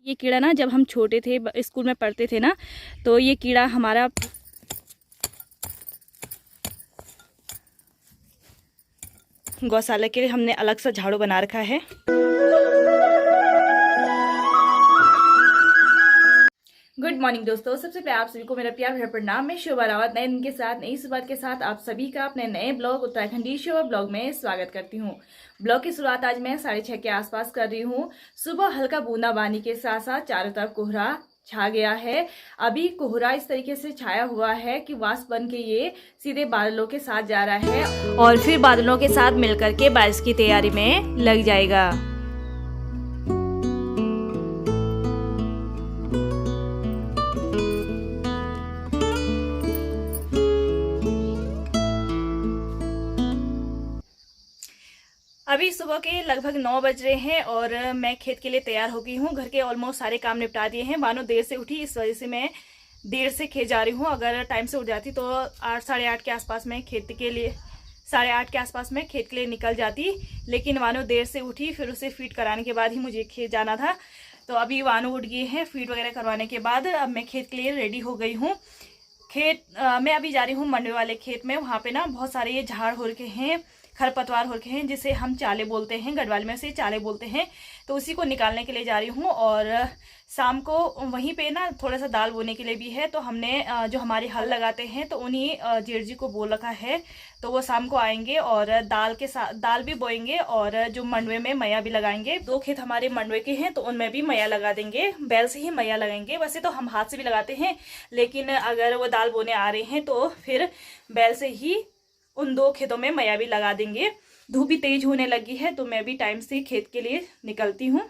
ये कीड़ा ना जब हम छोटे थे स्कूल में पढ़ते थे ना, तो ये कीड़ा हमारा गौशाला के लिए हमने अलग सा झाड़ू बना रखा है। गुड मॉर्निंग दोस्तों, सबसे पहले आप सभी को मेरा प्यार भरा प्रणाम। मैं शोभा रावत नए दिन के साथ नई शुरुआत के साथ आप सभी का अपने नए ब्लॉग उत्तराखंडी शोभा ब्लॉग में स्वागत करती हूँ। ब्लॉग की शुरुआत आज मैं 6:30 के आसपास कर रही हूँ। सुबह हल्का बूंदाबांदी के साथ साथ चारों तरफ कोहरा छा गया है। अभी कोहरा इस तरीके से छाया हुआ है कि वाष्प बन के ये सीधे बादलों के साथ जा रहा है और फिर बादलों के साथ मिलकर के बारिश की तैयारी में लग जाएगा। अभी सुबह के लगभग 9 बज रहे हैं और मैं खेत के लिए तैयार हो गई हूँ। घर के ऑलमोस्ट सारे काम निपटा दिए हैं। बानो देर से उठी, इस वजह से मैं देर से खेत जा रही हूँ। अगर टाइम से उठ जाती तो 8 साढ़े 8 के आसपास में खेत के लिए 8:30 के आसपास में खेत के लिए निकल जाती, लेकिन वानो देर से उठी, फिर उसे फीड कराने के बाद ही मुझे खेत जाना था। तो अभी वानो उठ गए हैं। फीड वगैरह करवाने के बाद अब मैं खेत के लिए रेडी हो गई हूँ। मैं अभी जा रही हूँ मंडवे वाले खेत में। वहाँ पे ना बहुत सारे ये झाड़ हो रखे हैं, खरपतवार हो रखे हैं, जिसे हम चाले बोलते हैं, गढ़वाल में से चाले बोलते हैं। तो उसी को निकालने के लिए जा रही हूँ। और शाम को वहीं पे ना थोड़ा सा दाल बोने के लिए भी है। तो हमने जो हमारे हल लगाते हैं तो उन्हीं जेठ जी को बोल रखा है। तो वो शाम को आएंगे और दाल के साथ दाल भी बोएंगे और जो मंडवे में मैया भी लगाएंगे। 2 खेत हमारे मंडवे के हैं तो उनमें भी मैया लगा देंगे। बैल से ही मैया लगाएंगे। वैसे तो हम हाथ से भी लगाते हैं, लेकिन अगर वो दाल बोने आ रहे हैं तो फिर बैल से ही उन 2 खेतों में मैया भी लगा देंगे। धूप भी तेज होने लगी है तो मैं भी टाइम से खेत के लिए निकलती हूँ।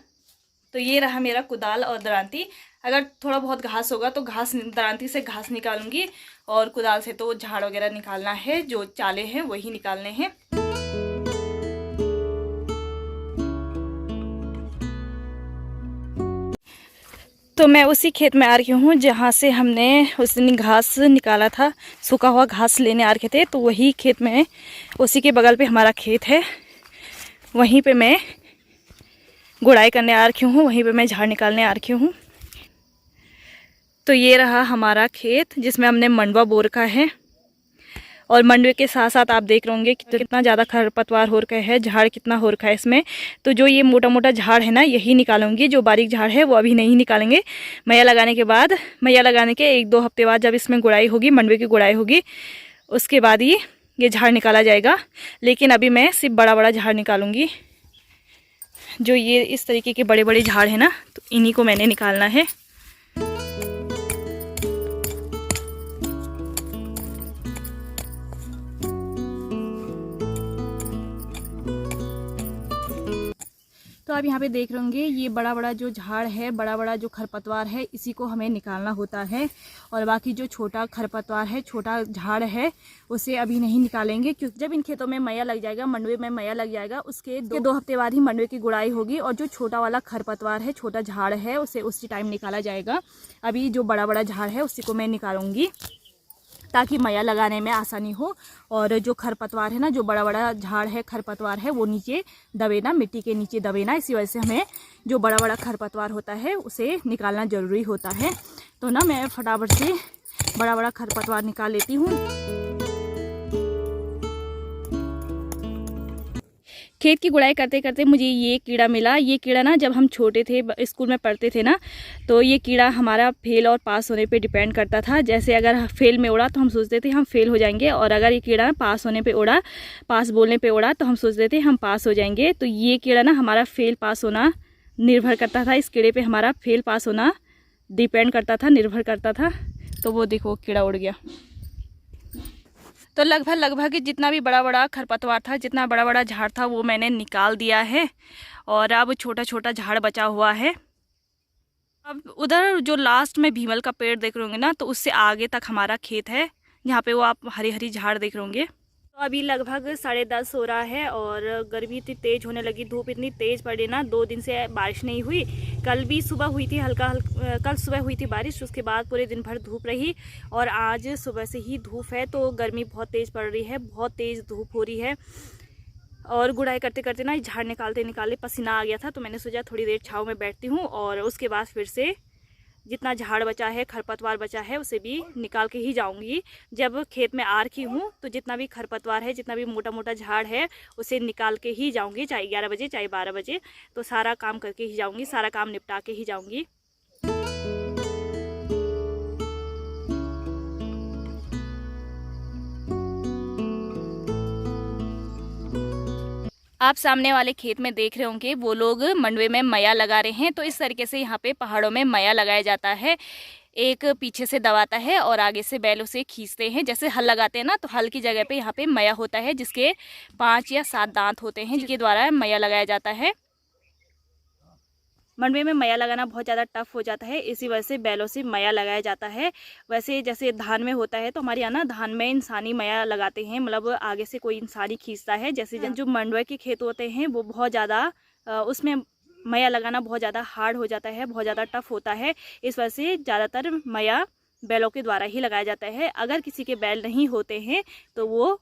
तो ये रहा मेरा कुदाल और दरांती। अगर थोड़ा बहुत घास होगा तो दरांती से घास निकालूंगी और कुदाल से तो झाड़ वगैरह निकालना है, जो चाले हैं वही निकालने हैं। तो मैं उसी खेत में आ रही हूँ जहाँ से हमने उस दिन घास निकाला था। सूखा हुआ घास लेने आ रखे थे, तो वही खेत में, उसी के बगल पे हमारा खेत है। वहीं पे मैं गुड़ाई करने आ रखी हूँ, वहीं पे मैं झाड़ निकालने आ रखी हूँ। तो ये रहा हमारा खेत जिसमें हमने मंडवा बो रखा है। और मंडवे के साथ साथ आप देख रहे होंगे कितना ज़्यादा खरपतवार हो रखा है, झाड़ कितना हो रखा है इसमें। तो जो ये मोटा मोटा झाड़ है ना, यही निकालूंगी। जो बारीक झाड़ है वो अभी नहीं निकालेंगे। मैया लगाने के बाद, मैया लगाने के 1-2 हफ्ते बाद जब इसमें गुड़ाई होगी, मंडवे की गुड़ाई होगी, उसके बाद ही ये झाड़ निकाला जाएगा। लेकिन अभी मैं सिर्फ बड़ा बड़ा झाड़ निकालूंगी। जो ये इस तरीके के बड़े बड़े झाड़ है ना, तो इन्हीं को मैंने निकालना है। तो आप यहाँ पे देख रहे होंगे ये बड़ा बड़ा जो झाड़ है, बड़ा बड़ा जो खरपतवार है, इसी को हमें निकालना होता है। और बाकी जो छोटा खरपतवार है, छोटा झाड़ है, उसे अभी नहीं निकालेंगे, क्योंकि जब इन खेतों में मैया लग जाएगा, मंडवे में मैया लग जाएगा, उसके 2 हफ्ते बाद ही मंडवे की गुड़ाई होगी। और जो छोटा वाला खरपतवार है, छोटा झाड़ है, उसे उसी टाइम निकाला जाएगा। अभी जो बड़ा बड़ा झाड़ है उसी को मैं निकालूंगी ताकि मैया लगाने में आसानी हो। और जो खरपतवार है ना, जो बड़ा बड़ा झाड़ है, खरपतवार है, वो नीचे दबे ना, मिट्टी के नीचे दबे ना। इसी वजह से हमें जो बड़ा बड़ा खरपतवार होता है उसे निकालना ज़रूरी होता है। तो ना मैं फटाफट से बड़ा बड़ा खरपतवार निकाल लेती हूँ। खेत की गुड़ाई करते करते मुझे ये कीड़ा मिला। ये कीड़ा ना जब हम छोटे थे स्कूल में पढ़ते थे ना, तो ये कीड़ा हमारा फेल और पास होने पे डिपेंड करता था। जैसे अगर फेल में उड़ा तो हम सोचते थे हम फेल हो जाएंगे, और अगर ये कीड़ा पास होने पे उड़ा, पास बोलने पे उड़ा, तो हम सोचते थे हम पास हो जाएंगे। तो ये कीड़ा ना हमारा फेल पास होना निर्भर करता था। इस कीड़े पर हमारा फेल पास होना डिपेंड करता था, निर्भर करता था। तो वो देखो कीड़ा उड़ गया। तो लगभग जितना भी बड़ा बड़ा खरपतवार था, जितना बड़ा बड़ा झाड़ था, वो मैंने निकाल दिया है। और अब छोटा छोटा झाड़ बचा हुआ है। अब उधर जो लास्ट में भीमल का पेड़ देख रहे होंगे ना, तो उससे आगे तक हमारा खेत है, जहाँ पे वो आप हरी हरी झाड़ देख रहे होंगे। तो अभी लगभग 10:30 हो रहा है और गर्मी इतनी तेज़ होने लगी, धूप इतनी तेज़ पड़ी ना। 2 दिन से बारिश नहीं हुई। कल भी सुबह हुई थी कल सुबह हुई थी बारिश, उसके बाद पूरे दिन भर धूप रही। और आज सुबह से ही धूप है, तो गर्मी बहुत तेज़ पड़ रही है, बहुत तेज़ धूप हो रही है। और गुड़ाई करते करते ना झाड़ निकालते निकालते पसीना आ गया था, तो मैंने सोचा थोड़ी देर छाँव में बैठती हूँ और उसके बाद फिर से जितना झाड़ बचा है, खरपतवार बचा है, उसे भी निकाल के ही जाऊंगी। जब खेत में आ रखी हूँ तो जितना भी खरपतवार है, जितना भी मोटा मोटा झाड़ है, उसे निकाल के ही जाऊंगी, चाहे 11 बजे चाहे 12 बजे, तो सारा काम करके ही जाऊंगी, सारा काम निपटा के ही जाऊंगी। आप सामने वाले खेत में देख रहे होंगे वो लोग मंडवे में मया लगा रहे हैं। तो इस तरीके से यहाँ पे पहाड़ों में मया लगाया जाता है। एक पीछे से दबाता है और आगे से बैलों से खींचते हैं। जैसे हल लगाते हैं ना, तो हल की जगह पे यहाँ पे मया होता है, जिसके 5 या 7 दांत होते हैं, जिनके द्वारा मया लगाया जाता है। मंडवे में मया लगाना बहुत ज़्यादा टफ हो जाता है, इसी वजह से बैलों से मया लगाया जाता है। वैसे जैसे धान में होता है, तो हमारे यहाँ ना धान में इंसानी मया लगाते हैं, मतलब आगे से कोई इंसानी खींचता है। जैसे जो मंडवे के खेत होते हैं वो बहुत ज़्यादा उसमें मया लगाना बहुत ज़्यादा हार्ड हो जाता है, बहुत ज़्यादा टफ होता है। इस वजह से ज़्यादातर मया बैलों के द्वारा ही लगाया जाता है। अगर किसी के बैल नहीं होते हैं तो वो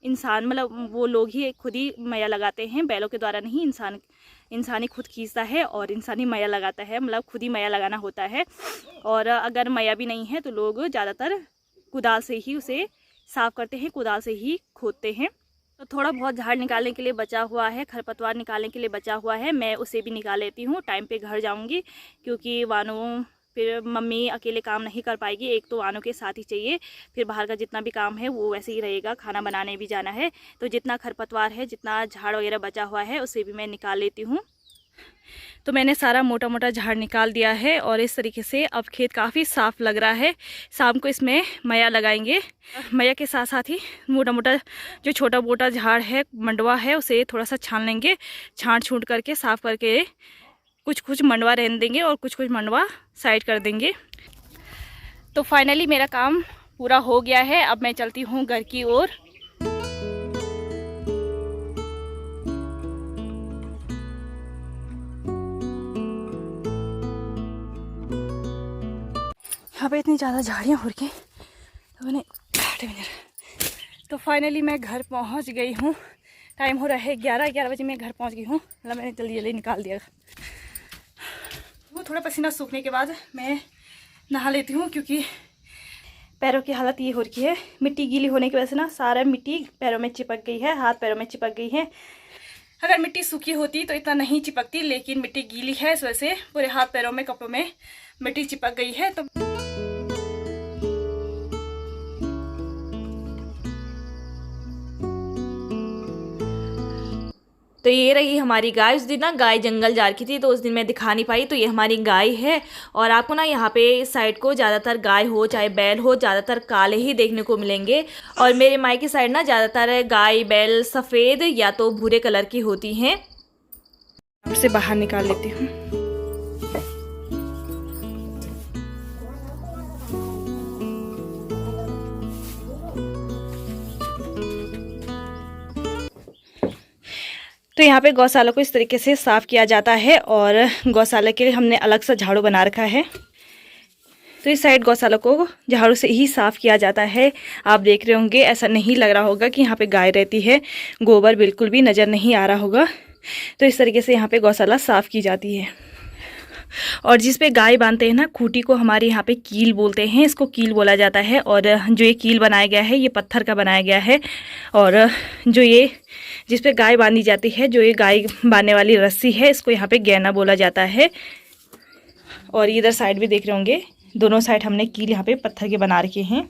इंसान, मतलब वो लोग ही खुद ही मया लगाते हैं, बैलों के द्वारा नहीं। इंसानी खुद खींचता है और इंसानी मया लगाता है, मतलब खुद ही मया लगाना होता है। और अगर मया भी नहीं है तो लोग ज़्यादातर कुदाल से ही उसे साफ़ करते हैं, कुदाल से ही खोदते हैं। तो थोड़ा बहुत झाड़ निकालने के लिए बचा हुआ है, खरपतवार निकालने के लिए बचा हुआ है, मैं उसे भी निकाल लेती हूँ। टाइम पे घर जाऊँगी, क्योंकि वानों फिर मम्मी अकेले काम नहीं कर पाएगी, एक तो वानों के साथ ही चाहिए। फिर बाहर का जितना भी काम है वो वैसे ही रहेगा, खाना बनाने भी जाना है। तो जितना खरपतवार है, जितना झाड़ वगैरह बचा हुआ है, उसे भी मैं निकाल लेती हूँ। तो मैंने सारा मोटा मोटा झाड़ निकाल दिया है और इस तरीके से अब खेत काफ़ी साफ़ लग रहा है। शाम को इसमें मया लगाएंगे। मया के साथ साथ ही मोटा मोटा जो छोटा मोटा झाड़ है, मंडवा है, उसे थोड़ा सा छान लेंगे। छाँट छूट करके साफ़ करके कुछ मंडवा रहने देंगे और कुछ मंडवा साइड कर देंगे। तो फाइनली मेरा काम पूरा हो गया है। अब मैं चलती हूँ घर की ओर। यहाँ पे इतनी ज़्यादा झाड़ियाँ हो रही हैं तो मैंने काटे भी नहीं रहा। तो फाइनली मैं घर पहुँच गई हूँ। टाइम हो रहा है 11 बजे मैं घर पहुँच गई हूँ। मतलब मैंने जल्दी जल्दी निकाल दिया। वो थोड़ा पसीना सूखने के बाद मैं नहा लेती हूँ, क्योंकि पैरों की हालत ये हो रही है। मिट्टी गीली होने की वजह से ना सारा मिट्टी पैरों में चिपक गई है, हाथ पैरों में चिपक गई है। अगर मिट्टी सूखी होती तो इतना नहीं चिपकती, लेकिन मिट्टी गीली है, इस वजह से पूरे हाथ पैरों में, कपड़ों में मिट्टी चिपक गई है। तो ये रही हमारी गाय। उस दिन ना गाय जंगल जा रखी थी, तो उस दिन मैं दिखा नहीं पाई। तो ये हमारी गाय है। और आपको ना यहाँ पे इस साइड को ज़्यादातर गाय हो चाहे बैल हो, ज़्यादातर काले ही देखने को मिलेंगे। और मेरे माई की साइड ना ज़्यादातर गाय बैल सफ़ेद या तो भूरे कलर की होती हैं। से बाहर निकाल लेती हूँ। तो यहाँ पे गौशाला को इस तरीके से साफ़ किया जाता है और गौशाला के लिए हमने अलग सा झाड़ू बना रखा है। तो इस साइड गौशाला को झाड़ू से ही साफ़ किया जाता है। आप देख रहे होंगे, ऐसा नहीं लग रहा होगा कि यहाँ पे गाय रहती है, गोबर बिल्कुल भी नज़र नहीं आ रहा होगा। तो इस तरीके से यहाँ पे गौशाला साफ़ की जाती है। और जिस पे गाय बांधते हैं ना, खूंटी को हमारे यहाँ पे कील बोलते हैं, इसको कील बोला जाता है। और जो ये कील बनाया गया है, ये पत्थर का बनाया गया है। और जो ये जिस पे गाय बांधी जाती है, जो ये गाय बांधने वाली रस्सी है, इसको यहाँ पे गैना बोला जाता है। और इधर साइड भी देख रहे होंगे, दोनों साइड हमने कील यहाँ पे पत्थर के बना रखे हैं।